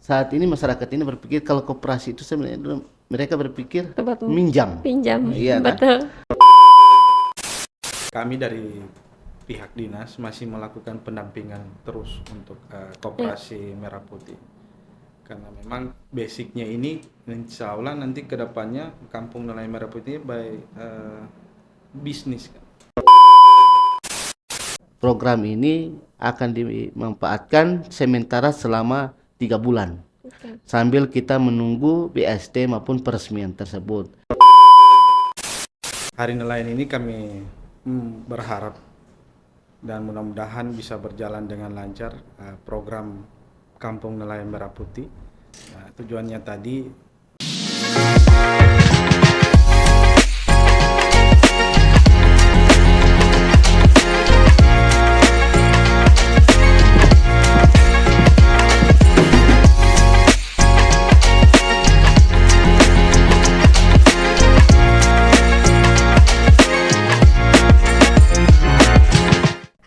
saat ini masyarakat ini berpikir kalau koperasi itu sebenarnya mereka berpikir Tempat minjam. pinjam. Iya kan? Betul. Kami dari pihak dinas masih melakukan pendampingan terus untuk koperasi Merah Putih. Karena memang basicnya ini insya Allah nanti kedepannya Kampung Nelayan Merah Putih by bisnis kan. Program ini akan dimanfaatkan sementara selama 3 bulan. Sambil kita menunggu BST maupun peresmian tersebut. Hari Nelayan ini kami berharap dan mudah-mudahan bisa berjalan dengan lancar program Kampung Nelayan Merah Putih. Nah, tujuannya tadi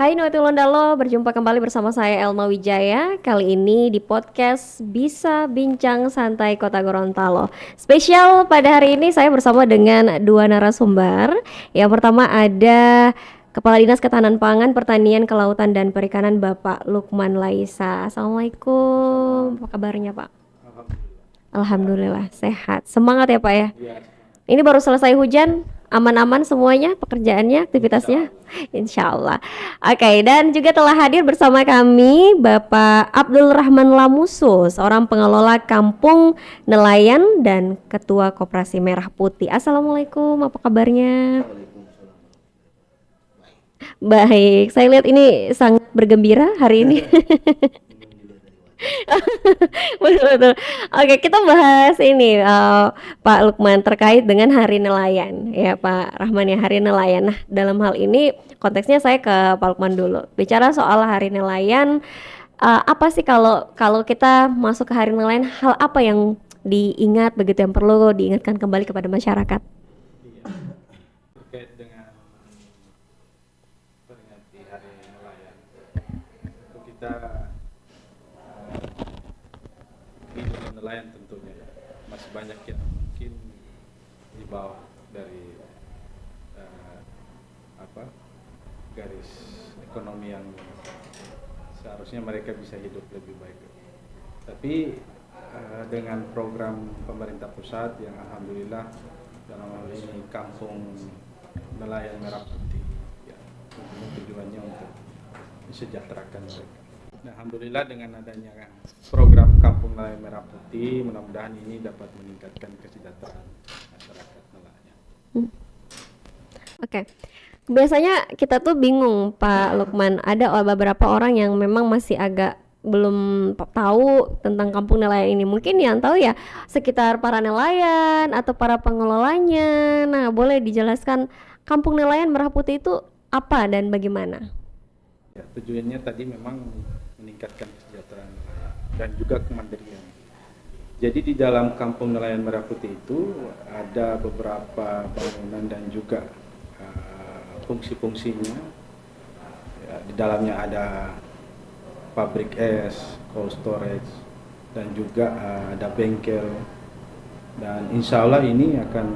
Hai Nuetulondalo, berjumpa kembali bersama saya Elma Wijaya. Kali ini di podcast Bisa Bincang Santai Kota Gorontalo. Spesial pada hari ini saya bersama dengan dua narasumber. Yang pertama ada Kepala Dinas Ketahanan Pangan, Pertanian, Kelautan dan Perikanan Bapak Lukman Laisa. Assalamualaikum. Apa kabarnya Pak? Alhamdulillah sehat. Semangat ya Pak ya. Ini baru selesai hujan, aman-aman semuanya pekerjaannya, aktivitasnya? Insya Allah. Oke, dan juga telah hadir bersama kami Bapak Abdul Rahman Lamusu, seorang pengelola Kampung Nelayan dan Ketua Koperasi Merah Putih. Assalamualaikum, apa kabarnya? Baik, saya lihat ini sangat bergembira hari ini. Betul-betul. Oke, kita bahas ini Pak Lukman terkait dengan Hari Nelayan ya Pak Rahman ya, Hari Nelayan. Nah, dalam hal ini konteksnya saya ke Pak Lukman dulu. Bicara soal Hari Nelayan, apa sih kalau kalau kita masuk ke Hari Nelayan, hal apa yang diingat begitu yang perlu diingatkan kembali kepada masyarakat? terkait dengan peringati Hari Nelayan, itu kita di dunia nelayan tentunya masih banyak yang mungkin di bawah dari garis ekonomi yang seharusnya mereka bisa hidup lebih baik. Tapi dengan program pemerintah pusat yang alhamdulillah dalam hal ini Kampung Nelayan Merah Putih, ya, tujuannya untuk mensejahterakan mereka. Nah, alhamdulillah dengan adanya program Kampung Nelayan Merah Putih, mudah-mudahan ini dapat meningkatkan kesejahteraan masyarakat nelayan. Oke. Biasanya kita tuh bingung Pak Lukman, ada beberapa orang yang memang masih agak belum tahu tentang kampung nelayan ini. Mungkin yang tahu ya sekitar para nelayan atau para pengelolanya. Nah, boleh dijelaskan kampung nelayan Merah Putih itu apa dan bagaimana? Ya, tujuannya tadi memang meningkatkan kesejahteraan nelayan dan juga kemandirian. Jadi di dalam Kampung Nelayan Merah Putih itu ada beberapa bangunan dan juga fungsi-fungsinya. Ya, di dalamnya ada pabrik es, cold storage, dan juga ada bengkel. Dan insya Allah ini akan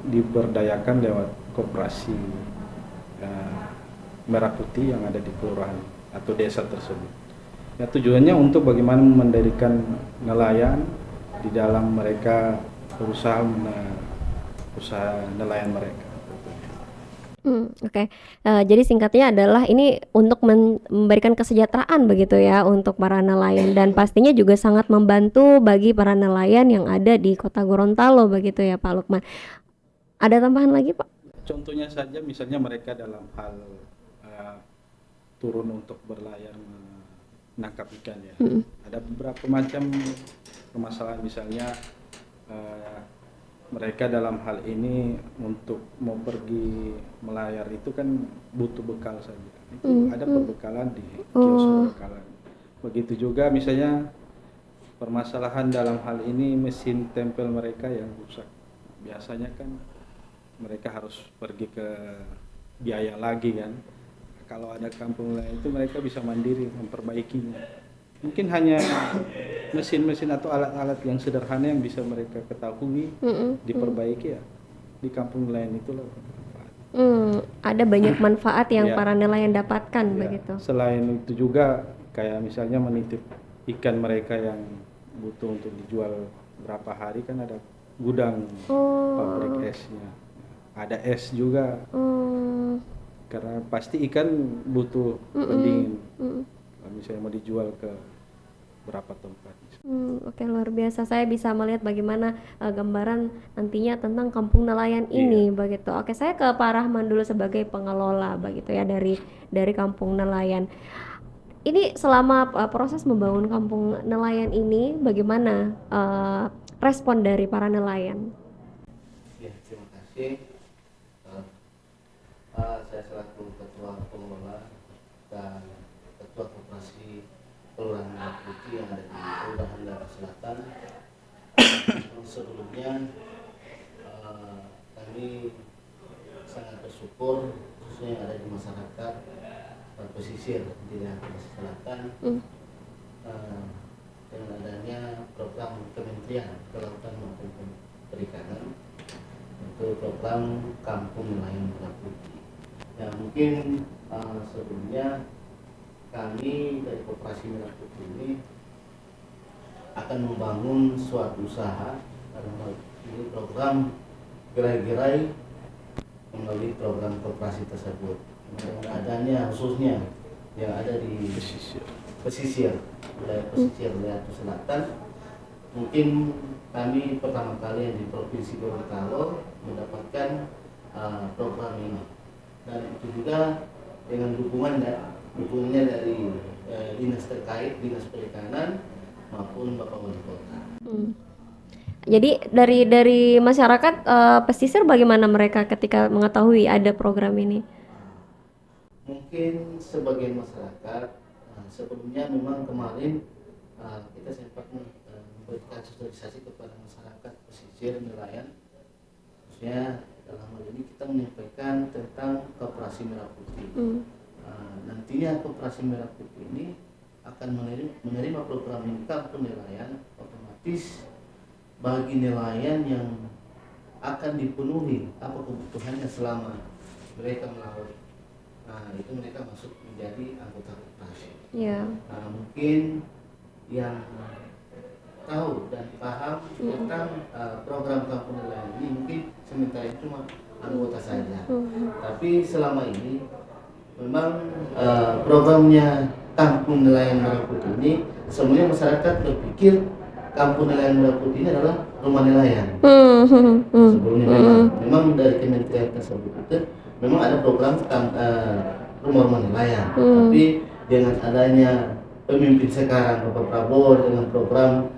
diberdayakan lewat koperasi Merah Putih yang ada di kelurahan atau desa tersebut. Ya, tujuannya untuk bagaimana mendirikan nelayan di dalam mereka berusaha usaha nelayan mereka. Oke. Jadi singkatnya adalah ini untuk memberikan kesejahteraan begitu ya untuk para nelayan dan pastinya juga sangat membantu bagi para nelayan yang ada di Kota Gorontalo begitu ya Pak Lukman. Ada tambahan lagi Pak? Contohnya saja misalnya mereka dalam hal turun untuk berlayar menangkap ikan ya. Ada beberapa macam permasalahan, misalnya mereka dalam hal ini untuk mau pergi melayar itu kan butuh bekal saja. Itu ada perbekalan di kios perbekalan. Begitu juga misalnya permasalahan dalam hal ini mesin tempel mereka yang rusak. Biasanya kan mereka harus pergi ke biaya lagi kan. Kalau ada kampung lain itu mereka bisa mandiri memperbaikinya. mungkin hanya mesin-mesin atau alat-alat yang sederhana yang bisa mereka ketahui diperbaiki ya di kampung nelayan itulah bermanfaat. Ada banyak manfaat yang Ya. para nelayan dapatkan Ya, begitu. selain itu juga kayak misalnya menitip ikan mereka yang butuh untuk dijual berapa hari kan ada gudang pabrik esnya. Ada es juga Hmm, karena pasti ikan butuh pendingin. Kalau misalnya mau dijual ke berapa tempat. Oke, luar biasa. Saya bisa melihat bagaimana gambaran nantinya tentang kampung nelayan ini begitu. Oke, saya ke Pak Rahman dulu sebagai pengelola begitu ya dari kampung nelayan. Ini selama proses membangun kampung nelayan ini bagaimana respon dari para nelayan? Ya, terima kasih. Saya selaku Ketua Pengelola dan Ketua Koperasi Kelurahan Merah Putih yang ada di Kelurahan Daerah Selatan. Sebelumnya kami sangat bersyukur khususnya yang ada di masyarakat pesisir di daerah pesisir selatan dengan adanya program Kementerian Kelautan maupun Perikanan untuk program Kampung Nelayan Merah Putih. Ya mungkin sebelumnya kami dari Koperasi Merah Putih ini akan membangun suatu usaha dalam hal ini program gerai-gerai melalui program koperasi tersebut. Dengan adanya khususnya yang ada di pesisir wilayah selatan, mungkin kami pertama kali yang di Provinsi Gorontalo mendapatkan program ini, dan itu juga dengan dukungannya dari dinas terkait, dinas perikanan maupun Bapak Wali Kota. Jadi dari masyarakat pesisir bagaimana mereka ketika mengetahui ada program ini? Mungkin sebagian masyarakat sebelumnya memang kemarin kita sempat memberikan sosialisasi kepada masyarakat pesisir nelayan, khususnya dalam hal ini kita menyampaikan tentang Koperasi Merah Putih. Nantinya Koperasi Merah Putih ini akan menerima program ini Kampung Nelayan, otomatis bagi nelayan yang akan dipenuhi apa kebutuhannya selama mereka melaut. Itu mereka masuk menjadi anggota koperasi. Ya. Mungkin yang tahu dan paham tentang program kampung nelayan ini mungkin sementara itu cuma anggota saja. Tapi selama ini memang programnya Kampung Nelayan Merah Putih ini semuanya masyarakat berpikir Kampung Nelayan Merah Putih ini adalah rumah nelayan. Sebelumnya memang dari kementerian tersebut itu memang ada program rumah-rumah nelayan, tapi dengan adanya pemimpin sekarang Bapak Prabowo dengan program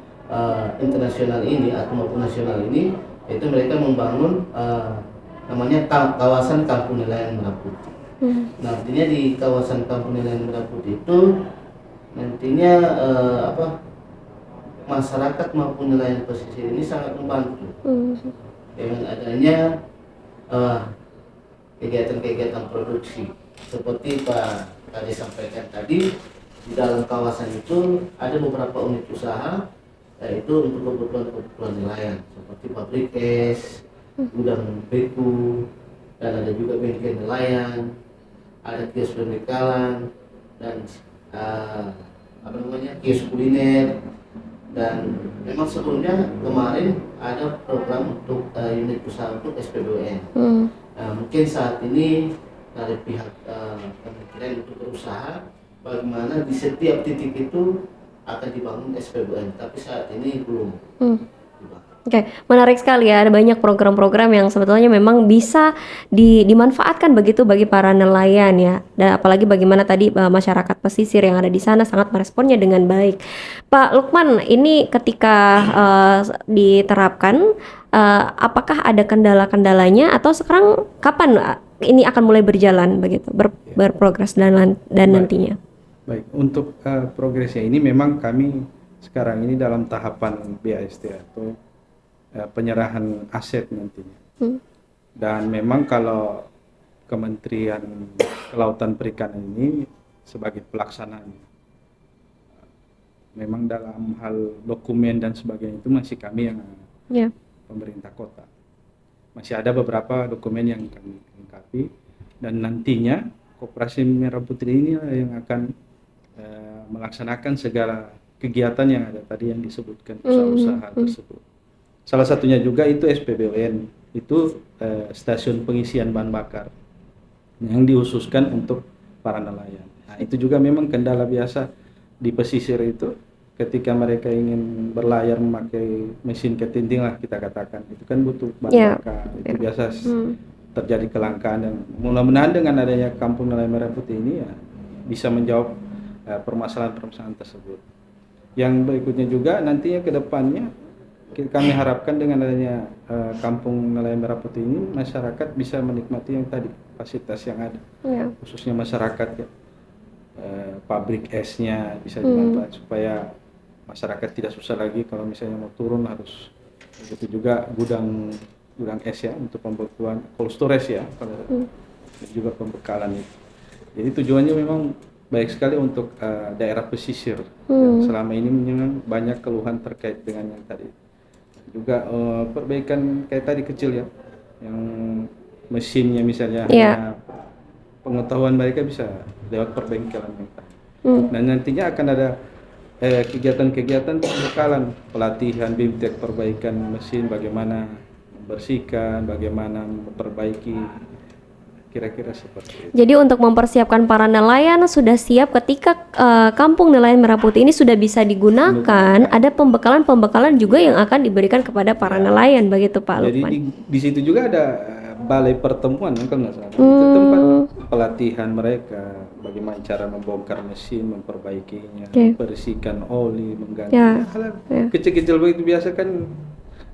internasional ini atau maupun nasional ini, itu mereka membangun namanya kawasan Kampung Nelayan Merah Putih. Nantinya di kawasan Kampung Nelayan Merah Putih itu nantinya masyarakat maupun nelayan pesisir ini sangat membantu dengan adanya kegiatan-kegiatan produksi seperti Pak tadi sampaikan tadi, di dalam kawasan itu ada beberapa unit usaha yaitu untuk kebutuhan nelayan seperti pabrik es, gudang beku, dan ada juga bengkel nelayan, ada kios pembekalan dan kios kuliner. Dan memang sebelumnya kemarin ada program untuk unit usaha untuk SPBUN. Mungkin saat ini dari pihak kementerian untuk berusaha bagaimana di setiap titik itu akan dibangun SPBUN, tapi saat ini belum dibangun. Oke, menarik sekali ya. Ada banyak program-program yang sebetulnya memang bisa dimanfaatkan begitu bagi para nelayan ya. Dan apalagi bagaimana tadi masyarakat pesisir yang ada di sana sangat meresponnya dengan baik. Pak Lukman, ini ketika diterapkan, apakah ada kendala-kendalanya atau sekarang kapan ini akan mulai berjalan begitu, berprogres dan nantinya? Baik, untuk progresnya ini memang kami sekarang ini dalam tahapan BAST atau penyerahan aset nantinya. Dan memang kalau Kementerian Kelautan Perikanan ini sebagai pelaksanaan memang dalam hal dokumen dan sebagainya itu masih kami yang Ya. pemerintah kota. Masih ada beberapa dokumen yang kami lengkapi, dan nantinya Koperasi Merah Putih ini yang akan melaksanakan segala kegiatan yang ada tadi yang disebutkan usaha-usaha tersebut. Salah satunya juga itu SPBUN, itu stasiun pengisian bahan bakar yang dikhususkan untuk para nelayan. Nah, itu juga memang kendala biasa di pesisir itu. Ketika mereka ingin berlayar memakai mesin ketinting lah kita katakan, itu kan butuh bahan bakar. Itu biasa terjadi kelangkaan, dan mudah-mudahan dengan adanya Kampung Nelayan Merah Putih ini ya bisa menjawab permasalahan-permasalahan tersebut. Yang berikutnya juga nantinya ke depannya kami harapkan dengan adanya Kampung Nelayan Merah Putih ini masyarakat bisa menikmati yang tadi fasilitas yang ada, khususnya masyarakat ya. Pabrik esnya bisa dimanfaatkan supaya masyarakat tidak susah lagi kalau misalnya mau turun harus. Begitu juga gudang es ya untuk pembekuan, cold storage ya, dan juga pembekalan itu. Jadi tujuannya memang baik sekali untuk daerah pesisir yang selama ini memang banyak keluhan terkait dengan yang tadi. Juga perbaikan kayak tadi kecil ya, yang mesinnya misalnya, hanya pengetahuan mereka bisa lewat perbengkelan yang tadi. Dan nantinya akan ada kegiatan-kegiatan pembekalan, pelatihan BIMTEK, perbaikan mesin, bagaimana membersihkan, bagaimana memperbaiki, kira-kira seperti itu. Jadi untuk mempersiapkan para nelayan sudah siap ketika Kampung Nelayan Merah Putih ini sudah bisa digunakan, ada pembekalan-pembekalan juga yang akan diberikan kepada para nelayan, begitu Pak Lukman. Jadi di situ juga ada balai pertemuan kan nggak salah. Itu tempat pelatihan mereka bagaimana cara membongkar mesin, memperbaikinya, membersihkan oli, mengganti hal kecil-kecil begitu. Biasa kan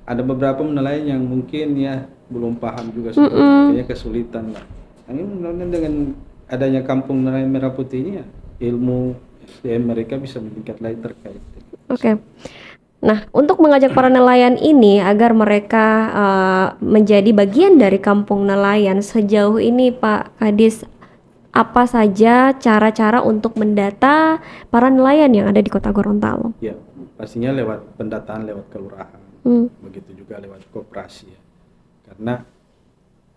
ada beberapa nelayan yang mungkin ya belum paham juga, kayaknya kesulitan lah. Nah, ini dengan adanya Kampung Nelayan Merah Putih ini ya ilmu SDM mereka bisa meningkat lagi terkait. Nah, untuk mengajak para nelayan ini agar mereka menjadi bagian dari kampung nelayan, sejauh ini Pak Kadis, apa saja cara-cara untuk mendata para nelayan yang ada di Kota Gorontalo? Ya, pastinya lewat pendataan lewat kelurahan, begitu juga lewat koperasi ya. Karena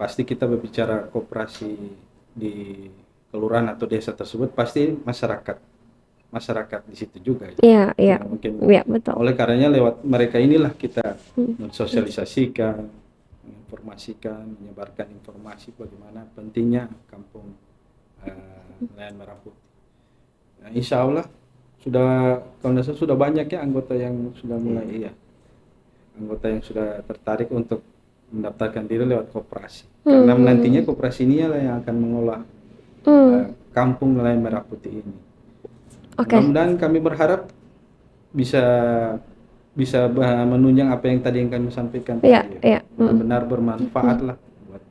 pasti kita berbicara koperasi di kelurahan atau desa tersebut, pasti masyarakat di situ juga. Iya. Mungkin betul. oleh karenanya lewat mereka inilah kita mensosialisasikan, menginformasikan, menyebarkan informasi bagaimana pentingnya Kampung Nelayan Merah Putih. Nah, insya Allah sudah banyak ya anggota yang sudah mulai anggota yang sudah tertarik untuk mendaftarkan diri lewat koperasi. Karena nantinya koperasi ini yang akan mengolah Kampung Nelayan Merah Putih ini. Mudah-mudahan kami berharap bisa menunjang apa yang tadi yang kami sampaikan tadi. Benar-benar bermanfaat lah buat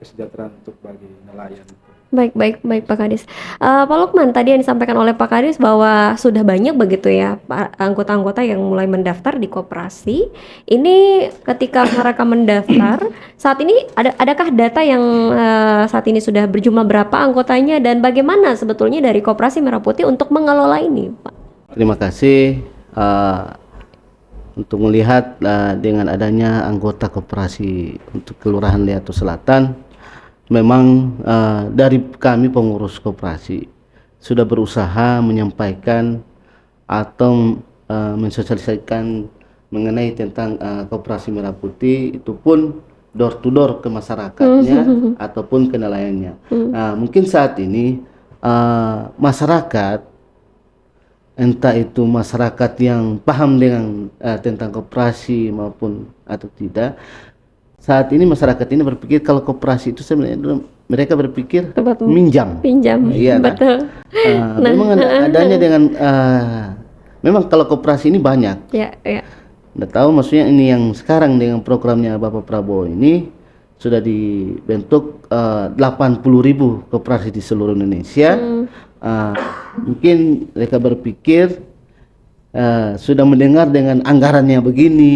kesejahteraan untuk bagi nelayan. Baik Pak Kadis. Pak Lukman, tadi yang disampaikan oleh Pak Kadis bahwa sudah banyak begitu ya anggota-anggota yang mulai mendaftar di koperasi. Ini ketika mereka mendaftar, saat ini adakah data yang saat ini sudah berjumlah berapa anggotanya dan bagaimana sebetulnya dari Koperasi Merah Putih untuk mengelola ini, Pak? Terima kasih untuk melihat dengan adanya anggota koperasi untuk Kelurahan Liatu Selatan. Memang dari kami pengurus koperasi sudah berusaha menyampaikan atau mensosialisasikan mengenai tentang Koperasi Merah Putih, itu pun door to door ke masyarakatnya ataupun ke nelayannya. Nah, mungkin saat ini masyarakat, entah itu masyarakat yang paham dengan tentang koperasi maupun atau tidak, saat ini masyarakat ini berpikir kalau koperasi itu sebenarnya mereka berpikir pinjam. Iya, betul. Memang adanya dengan memang kalau koperasi ini banyak. Udah tahu maksudnya ini yang sekarang dengan programnya Bapak Prabowo ini sudah dibentuk 80.000 koperasi di seluruh Indonesia. Mungkin mereka berpikir sudah mendengar dengan anggarannya begini.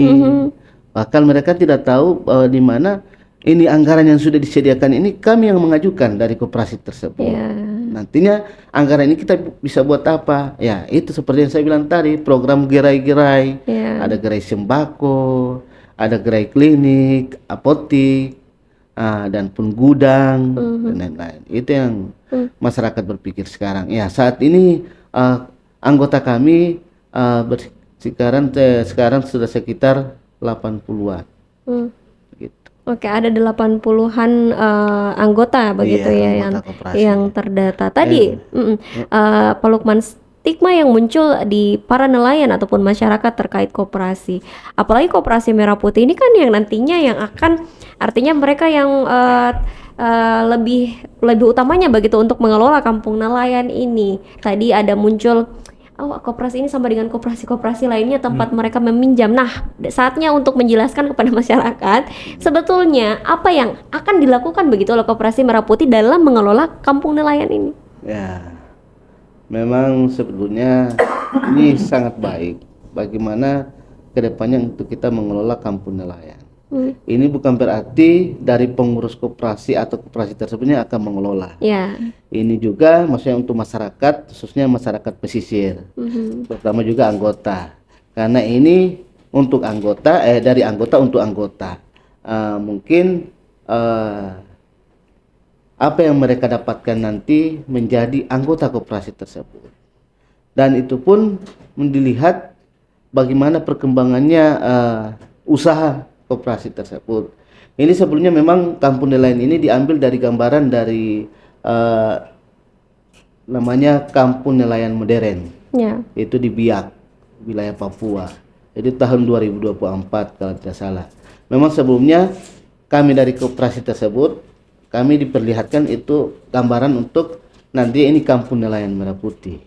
Bahkan mereka tidak tahu di mana ini anggaran yang sudah disediakan ini kami yang mengajukan dari koperasi tersebut. nantinya anggaran ini kita bisa buat apa? Ya itu seperti yang saya bilang tadi, program gerai-gerai, ada gerai sembako, ada gerai klinik, apotik, dan pun gudang dan lain-lain. Itu yang masyarakat berpikir sekarang. Ya saat ini anggota kami sekarang sudah sekitar 80-an. Gitu. Oke, ada 80-an anggota begitu ya yang terdata. Tadi Pak Lukman, stigma yang muncul di para nelayan ataupun masyarakat terkait koperasi. Apalagi koperasi Merah Putih ini kan yang nantinya yang akan, artinya mereka yang lebih utamanya begitu untuk mengelola kampung nelayan ini. Tadi ada muncul koperasi ini sama dengan koperasi-koperasi lainnya tempat mereka meminjam. Nah, saatnya untuk menjelaskan kepada masyarakat sebetulnya apa yang akan dilakukan begitu oleh koperasi Merah Putih dalam mengelola kampung nelayan ini. Ya, memang sebetulnya ini sangat baik bagaimana kedepannya untuk kita mengelola kampung nelayan. Ini bukan berarti dari pengurus koperasi atau koperasi tersebutnya akan mengelola. Ini juga maksudnya untuk masyarakat, khususnya masyarakat pesisir, terutama juga anggota. Karena ini untuk anggota, dari anggota untuk anggota. Mungkin apa yang mereka dapatkan nanti menjadi anggota koperasi tersebut. Dan itu pun dilihat bagaimana perkembangannya usaha koperasi tersebut. Ini sebelumnya memang kampung nelayan ini diambil dari gambaran dari namanya kampung nelayan modern. Itu di Biak, wilayah Papua. Jadi tahun 2024 kalau tidak salah. Memang sebelumnya kami dari koperasi tersebut kami diperlihatkan itu gambaran untuk nanti ini kampung nelayan Merah Putih.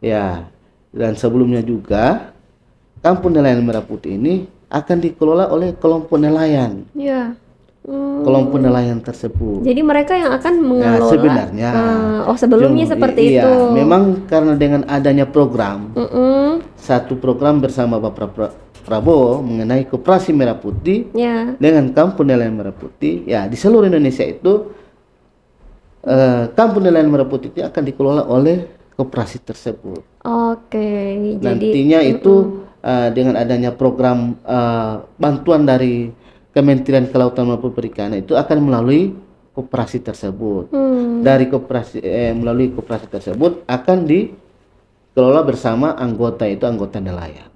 Ya, dan sebelumnya juga kampung nelayan Merah Putih ini akan dikelola oleh kelompok nelayan. Kelompok nelayan tersebut. Jadi mereka yang akan mengelola. Sebenarnya. Sebelumnya seperti itu. Memang karena dengan adanya program, satu program bersama Bapak Prabowo mengenai koperasi Merah Putih dengan kampung nelayan Merah Putih, ya di seluruh Indonesia itu kampung nelayan Merah Putih itu akan dikelola oleh koperasi tersebut. Nantinya itu dengan adanya program bantuan dari Kementerian Kelautan maupun Perikanan itu akan melalui koperasi tersebut. Dari koperasi melalui koperasi tersebut akan dikelola bersama anggota, itu anggota nelayan.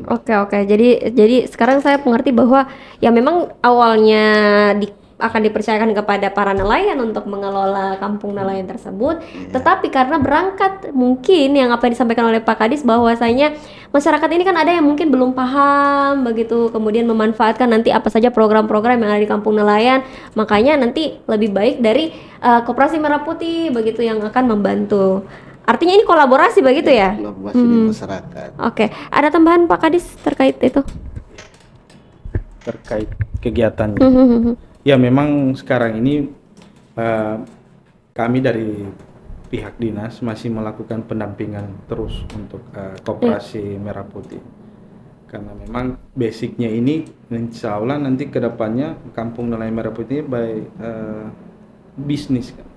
Oke. Jadi sekarang saya mengerti bahwa ya memang awalnya akan dipercayakan kepada para nelayan untuk mengelola kampung nelayan tersebut, tetapi karena berangkat mungkin yang apa yang disampaikan oleh Pak Kadis bahwasanya masyarakat ini kan ada yang mungkin belum paham begitu, kemudian memanfaatkan nanti apa saja program-program yang ada di kampung nelayan, makanya nanti lebih baik dari Koperasi Merah Putih begitu yang akan membantu. Artinya ini kolaborasi begitu ya? Kolaborasi di masyarakat. Oke. Ada tambahan Pak Kadis terkait itu? Terkait kegiatannya. Ya memang sekarang ini kami dari pihak dinas masih melakukan pendampingan terus untuk Koperasi Merah Putih. Karena memang basicnya ini insya Allah nanti kedepannya kampung nelayan Merah Putih bisnis kan.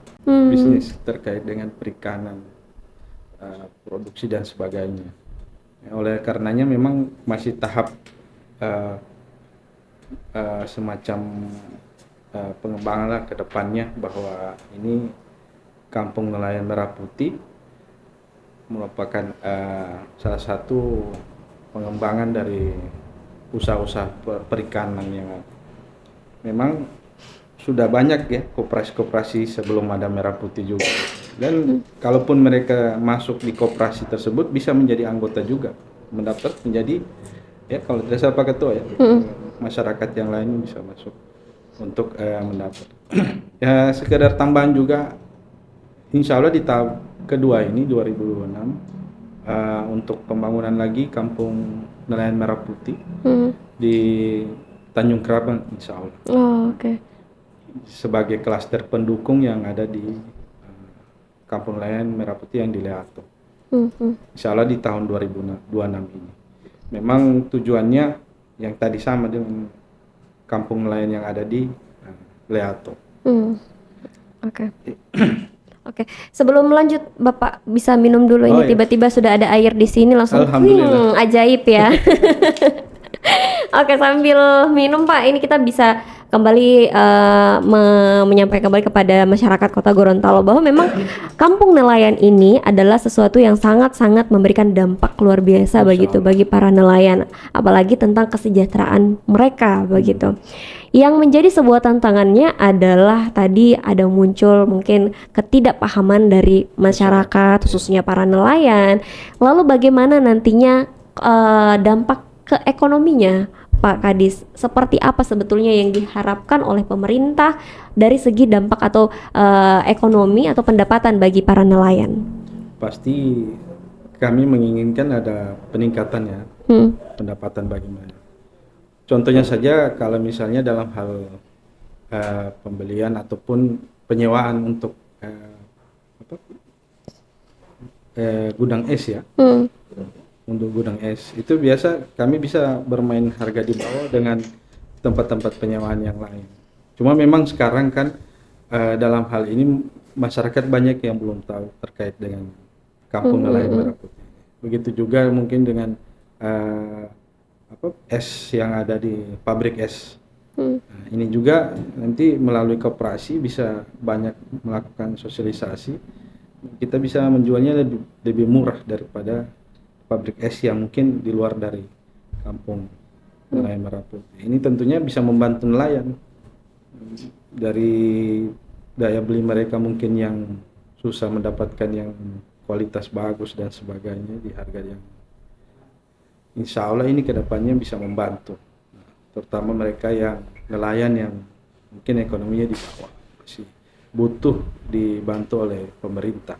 Bisnis terkait dengan perikanan, produksi dan sebagainya. Oleh karenanya memang masih tahap semacam pengembangan lah ke depannya, bahwa ini kampung nelayan Merah Putih merupakan salah satu pengembangan dari usaha-usaha perikanan yang memang sudah banyak ya koperasi-koperasi sebelum ada Merah Putih juga. Dan kalaupun mereka masuk di koperasi tersebut bisa menjadi anggota juga, mendaftar menjadi, ya kalau tidak salah Pak Ketua ya, masyarakat yang lain bisa masuk untuk mendaftar. Ya sekedar tambahan juga, insya Allah di tahap kedua ini 2026 untuk pembangunan lagi kampung nelayan Merah Putih di Tanjung Kerabang, insya Allah. Sebagai klaster pendukung yang ada di kampung nelayan Merah Putih yang di Leato. Insya Allah di tahun 2026 ini. Memang tujuannya yang tadi sama dengan kampung nelayan yang ada di Leato. Oke, sebelum lanjut Bapak bisa minum dulu ini Oh, iya. tiba-tiba sudah ada air di sini langsung Alhamdulillah. ajaib ya. Oke, sambil minum Pak, ini kita bisa kembali menyampaikan kembali kepada masyarakat Kota Gorontalo bahwa memang Kampung Nelayan ini adalah sesuatu yang sangat-sangat memberikan dampak luar biasa begitu bagi para nelayan, apalagi tentang kesejahteraan mereka begitu. Yang menjadi sebuah tantangannya adalah tadi ada muncul mungkin ketidakpahaman dari masyarakat khususnya para nelayan. Lalu bagaimana nantinya dampak ke ekonominya, Pak Kadis? Seperti apa sebetulnya yang diharapkan oleh pemerintah dari segi dampak atau ekonomi atau pendapatan bagi para nelayan? Pasti kami menginginkan ada peningkatan ya, pendapatan bagi mereka. Contohnya saja kalau misalnya dalam hal pembelian ataupun penyewaan untuk gudang es ya. Untuk gudang es itu biasa kami bisa bermain harga di bawah dengan tempat-tempat penyewaan yang lain. Cuma memang sekarang kan dalam hal ini masyarakat banyak yang belum tahu terkait dengan Kampung Nelayan Merah Putih. Begitu juga mungkin dengan es yang ada di pabrik es. Nah, ini juga nanti melalui koperasi bisa banyak melakukan sosialisasi. Kita bisa menjualnya lebih murah daripada pabrik es yang mungkin di luar dari Kampung Nelayan Merah Putih. Ini tentunya bisa membantu nelayan dari daya beli mereka mungkin yang susah mendapatkan yang kualitas bagus dan sebagainya di harga yang insya Allah ini kedepannya bisa membantu, terutama mereka yang nelayan yang mungkin ekonominya di bawah masih butuh dibantu oleh pemerintah.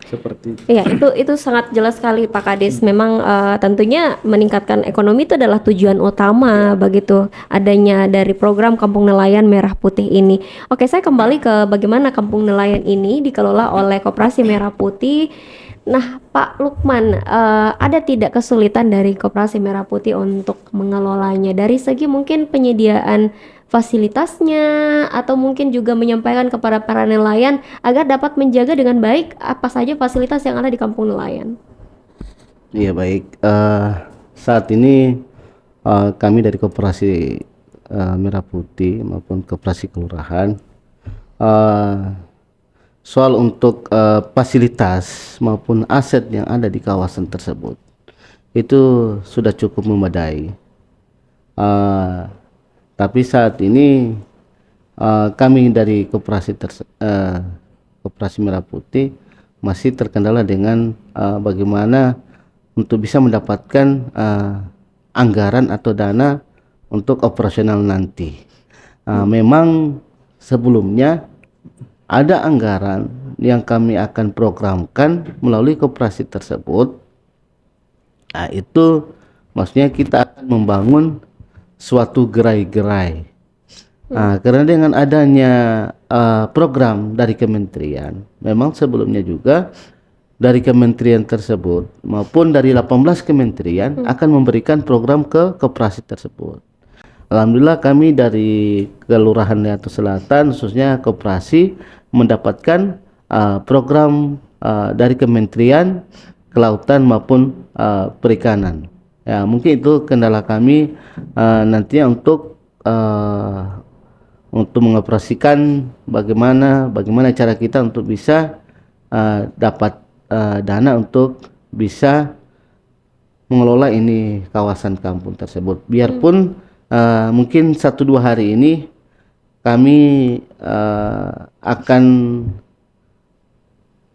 Seperti itu. Iya, itu sangat jelas sekali Pak Kadis. Memang tentunya meningkatkan ekonomi itu adalah tujuan utama begitu adanya dari program Kampung Nelayan Merah Putih ini. Oke, saya kembali ke bagaimana Kampung Nelayan ini dikelola oleh Koperasi Merah Putih. Nah, Pak Lukman, ada tidak kesulitan dari Koperasi Merah Putih untuk mengelolanya dari segi mungkin penyediaan fasilitasnya atau mungkin juga menyampaikan kepada para nelayan agar dapat menjaga dengan baik apa saja fasilitas yang ada di Kampung Nelayan? Iya baik, saat ini kami dari Koperasi Merah Putih maupun Koperasi Kelurahan soal untuk fasilitas maupun aset yang ada di kawasan tersebut itu sudah cukup memadai. Tapi saat ini kami dari Koperasi Merah Putih masih terkendala dengan bagaimana untuk bisa mendapatkan anggaran atau dana untuk operasional nanti. Memang sebelumnya ada anggaran yang kami akan programkan melalui koperasi tersebut. Nah, itu maksudnya kita akan membangun suatu gerai-gerai. Nah, karena dengan adanya program dari kementerian, memang sebelumnya juga dari kementerian tersebut maupun dari 18 kementerian akan memberikan program ke koperasi tersebut. Alhamdulillah kami dari Kelurahan Liatu Selatan khususnya koperasi mendapatkan program dari Kementerian Kelautan maupun Perikanan. Ya, mungkin itu kendala kami nantinya untuk mengoperasikan bagaimana cara kita untuk bisa dapat dana untuk bisa mengelola ini kawasan kampung tersebut. Biarpun mungkin 1-2 hari ini kami akan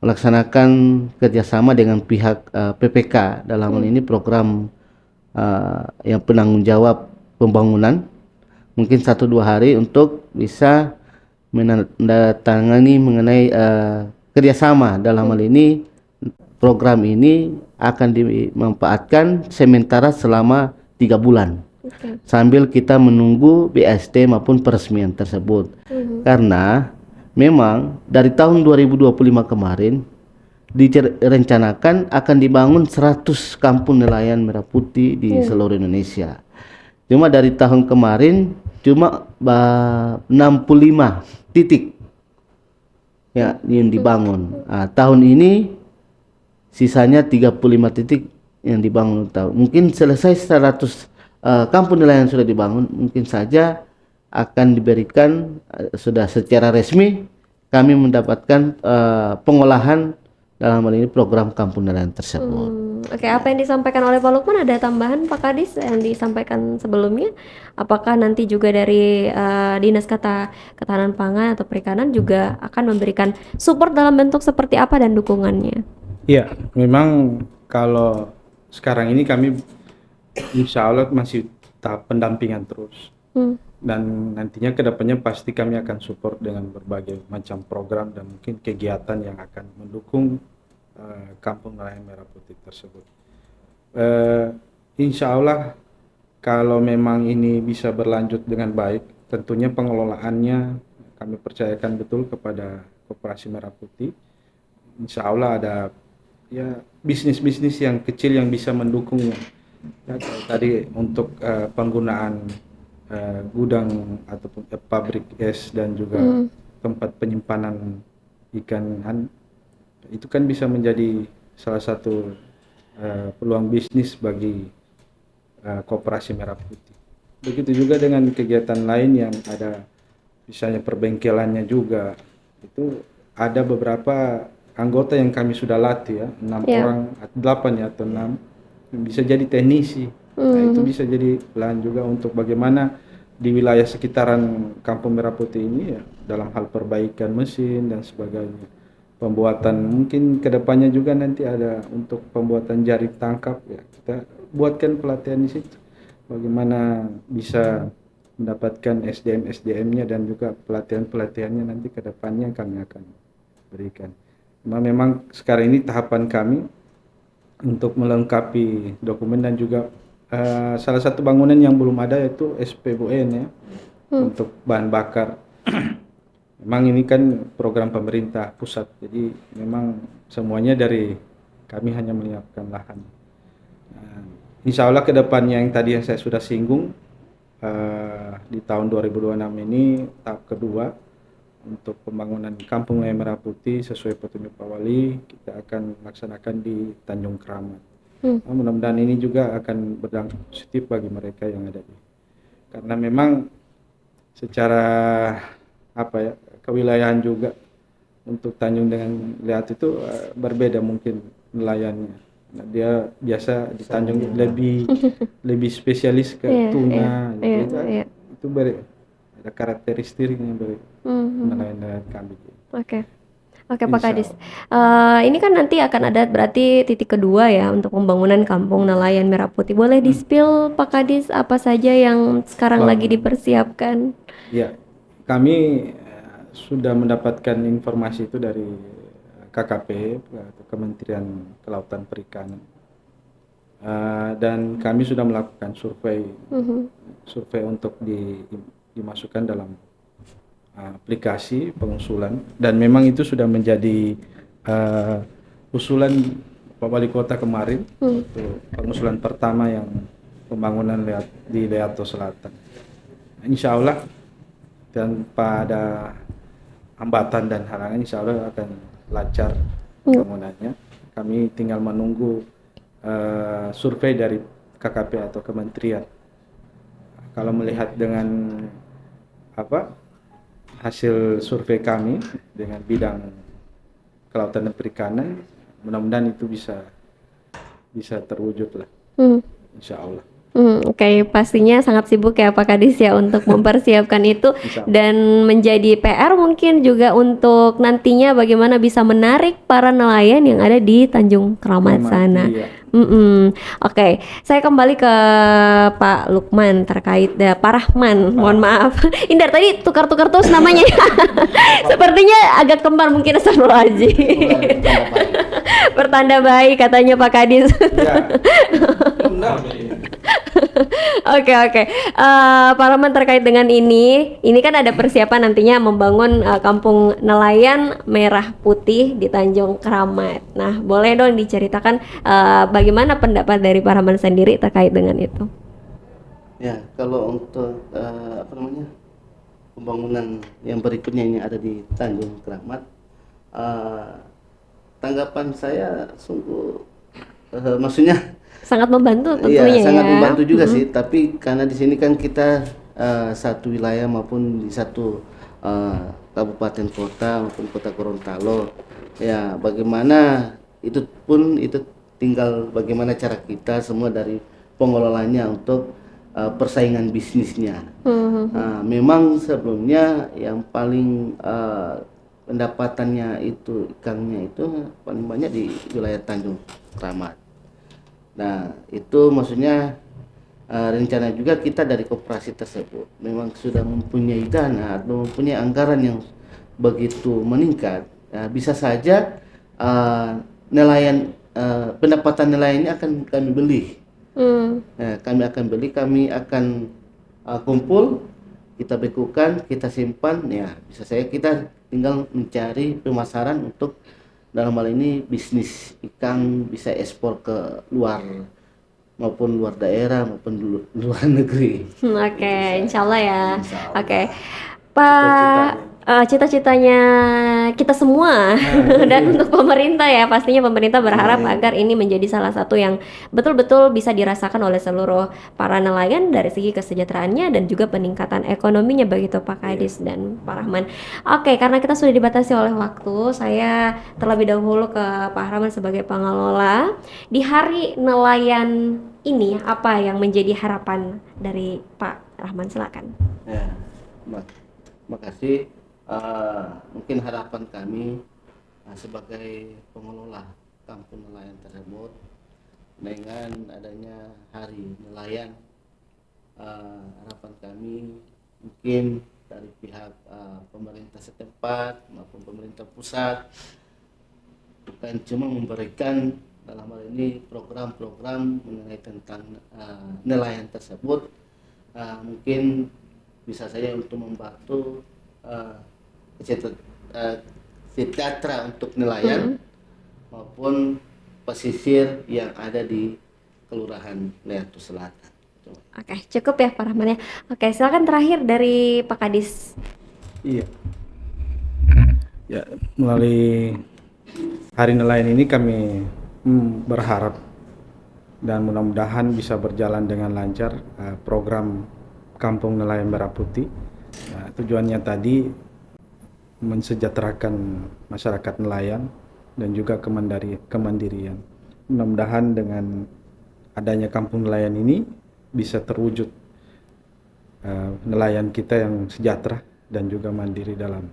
melaksanakan kerjasama dengan pihak PPK dalam hal ini program yang penanggung jawab pembangunan, mungkin 1-2 hari untuk bisa menandatangani mengenai kerjasama. Dalam hal ini program ini akan dimanfaatkan sementara selama 3 bulan. Sambil kita menunggu BST maupun peresmian tersebut. Karena memang dari tahun 2025 kemarin direncanakan akan dibangun 100 kampung nelayan merah putih di seluruh Indonesia. Cuma dari tahun kemarin cuma 65 titik ya yang dibangun. Tahun ini sisanya 35 titik yang dibangun tahun. Mungkin selesai 100 kampung nelayan sudah dibangun, mungkin saja akan diberikan sudah secara resmi kami mendapatkan pengolahan dalam hal ini program kampung nelayan tersebut. Oke, apa yang disampaikan oleh Pak Lukman, ada tambahan Pak Kadis yang disampaikan sebelumnya? Apakah nanti juga dari Dinas Ketahanan Pangan atau Perikanan juga akan memberikan support dalam bentuk seperti apa dan dukungannya? Iya, memang kalau sekarang ini kami insya Allah masih tahap pendampingan terus. Dan nantinya kedepannya pasti kami akan support dengan berbagai macam program dan mungkin kegiatan yang akan mendukung Kampung Nelayan Merah Putih tersebut. Insya Allah kalau memang ini bisa berlanjut dengan baik, tentunya pengelolaannya kami percayakan betul kepada Koperasi Merah Putih. Insya Allah ada ya bisnis-bisnis yang kecil yang bisa mendukungnya. Ya, tadi untuk penggunaan gudang ataupun pabrik es dan juga tempat penyimpanan ikan, itu kan bisa menjadi salah satu peluang bisnis bagi Koperasi Merah Putih. Begitu juga dengan kegiatan lain yang ada, misalnya perbengkelannya juga, itu ada beberapa anggota yang kami sudah latih ya, 8 ya atau 6 bisa jadi teknisi. Nah, itu bisa jadi bahan juga untuk bagaimana di wilayah sekitaran Kampung Merah Putih ini ya, dalam hal perbaikan mesin dan sebagainya. Pembuatan mungkin kedepannya juga nanti ada untuk pembuatan jaring tangkap ya, kita buatkan pelatihan di situ. Bagaimana bisa mendapatkan SDM-nya dan juga pelatihan-pelatihannya nanti kedepannya kami akan berikan. Memang sekarang ini tahapan kami untuk melengkapi dokumen dan juga salah satu bangunan yang belum ada yaitu SPBUN ya, untuk bahan bakar. Memang ini kan program pemerintah pusat, jadi memang semuanya dari kami hanya menyiapkan lahan. Insya Allah kedepannya yang tadi yang saya sudah singgung, di tahun 2026 ini tahap kedua untuk pembangunan Kampung Nelayan Merah Putih sesuai petunjuk Pak Wali, kita akan laksanakan di Tanjung Keramat. Mudah-mudahan ini juga akan berdampak positif bagi mereka yang ada di, karena memang secara kewilayahan juga untuk Tanjung dengan Liat itu berbeda mungkin nelayannya. Nah, dia biasa di Tanjung lebih spesialis ke tuna, itu ada karakteristiknya dari nelayan kami. Oke Pak Kadis, ini kan nanti akan ada berarti titik kedua ya untuk pembangunan Kampung Nelayan Merah Putih. Boleh di-spill Pak Kadis apa saja yang sekarang lagi dipersiapkan? Ya, kami sudah mendapatkan informasi itu dari KKP atau Kementerian Kelautan Perikanan, dan kami sudah melakukan survei untuk dimasukkan dalam aplikasi pengusulan, dan memang itu sudah menjadi usulan Pak Wali Kota kemarin untuk pengusulan pertama yang pembangunan di Leato Selatan. Insya Allah tanpa ada hambatan dan halangan, insya Allah akan lancar pembangunannya. Kami tinggal menunggu survei dari KKP atau kementerian. Kalau melihat dengan hasil survei kami dengan bidang kelautan dan perikanan, mudah-mudahan itu bisa terwujud lah, insya Allah. Oke, pastinya sangat sibuk ya Pak Kadis ya untuk mempersiapkan itu, dan menjadi PR mungkin juga untuk nantinya bagaimana bisa menarik para nelayan yang ada di Tanjung Keramat sana. Iya. Oke, saya kembali ke Pak Lukman terkait Pak Rahman, mohon maaf. Indar tadi tukar-tukar terus namanya. Sepertinya agak kembar mungkin, astagfirullahaladzim. Pertanda baik katanya Pak Kadis. Oke. Pak Rahman, terkait dengan ini kan ada persiapan nantinya membangun Kampung Nelayan Merah Putih di Tanjung Keramat. Nah, boleh dong diceritakan bagaimana pendapat dari Pak Rahman sendiri terkait dengan itu? Ya, kalau untuk pembangunan yang berikutnya ini ada di Tanjung Keramat, eh, tanggapan saya sungguh maksudnya Sangat membantu iya tentunya sangat ya. membantu juga sih, tapi karena di sini kan kita satu wilayah maupun di satu kabupaten kota maupun kota Gorontalo, ya bagaimana itu pun itu tinggal bagaimana cara kita semua dari pengelolanya untuk persaingan bisnisnya. Memang sebelumnya yang paling pendapatannya itu ikannya itu paling banyak di wilayah Tanjung Kramat. Nah, itu maksudnya rencana juga kita dari koperasi tersebut memang sudah mempunyai dana atau mempunyai anggaran yang begitu meningkat. Ya, bisa saja nelayan pendapatan nelayannya akan kami beli. Nah, kami akan kumpul, kita bekukan, kita simpan. Ya, bisa saja kita tinggal mencari pemasaran untuk dalam hal ini bisnis ikan bisa ekspor ke luar maupun luar daerah maupun luar negeri. Oke, insya Allah ya. Insya Allah. Oke, Pak, cita-citanya kita semua dan untuk pemerintah ya, pastinya pemerintah berharap agar ini menjadi salah satu yang betul-betul bisa dirasakan oleh seluruh para nelayan dari segi kesejahteraannya dan juga peningkatan ekonominya, begitu Pak Kadis dan Pak Rahman. Oke, karena kita sudah dibatasi oleh waktu, saya terlebih dahulu ke Pak Rahman sebagai pengelola. Di hari nelayan ini, apa yang menjadi harapan dari Pak Rahman? Silakan. Ya, makasih. Mungkin harapan kami sebagai pengelola kampung nelayan tersebut dengan adanya hari nelayan, harapan kami mungkin dari pihak pemerintah setempat maupun pemerintah pusat bukan cuma memberikan dalam hal ini program-program mengenai tentang nelayan tersebut, mungkin bisa saja untuk membantu sejahtera untuk nelayan maupun pesisir yang ada di Kelurahan Leatu Selatan. Oke, cukup ya Pak Rahman ya. Oke, silakan terakhir dari Pak Kadis. Iya. Ya, melalui Hari Nelayan ini kami berharap dan mudah-mudahan bisa berjalan dengan lancar program Kampung Nelayan Merah Putih. Nah, tujuannya tadi mensejahterakan masyarakat nelayan dan juga kemandirian. Mudah-mudahan dengan adanya kampung nelayan ini bisa terwujud nelayan kita yang sejahtera dan juga mandiri dalam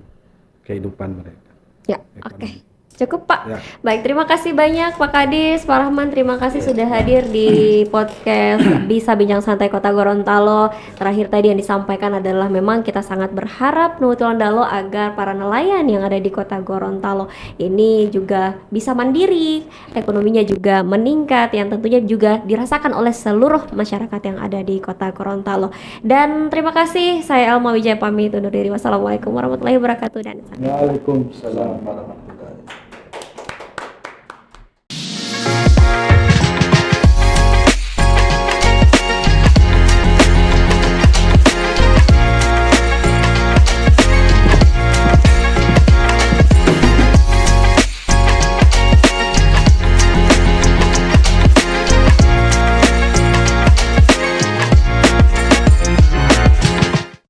kehidupan mereka. Ya, Ekonomi. oke. Cukup Pak. Ya. Baik, terima kasih banyak Pak Kadis, Pak Rahman, terima kasih sudah hadir di podcast Bisa Bincang Santai Kota Gorontalo. Terakhir tadi yang disampaikan adalah memang kita sangat berharap Nuhun Tulondalo agar para nelayan yang ada di Kota Gorontalo ini juga bisa mandiri, ekonominya juga meningkat, yang tentunya juga dirasakan oleh seluruh masyarakat yang ada di Kota Gorontalo. Dan terima kasih, saya Elma Wijaya pamit undur diri. Wassalamualaikum warahmatullahi wabarakatuh dan Waalaikumsalam warahmatullahi wabarakatuh.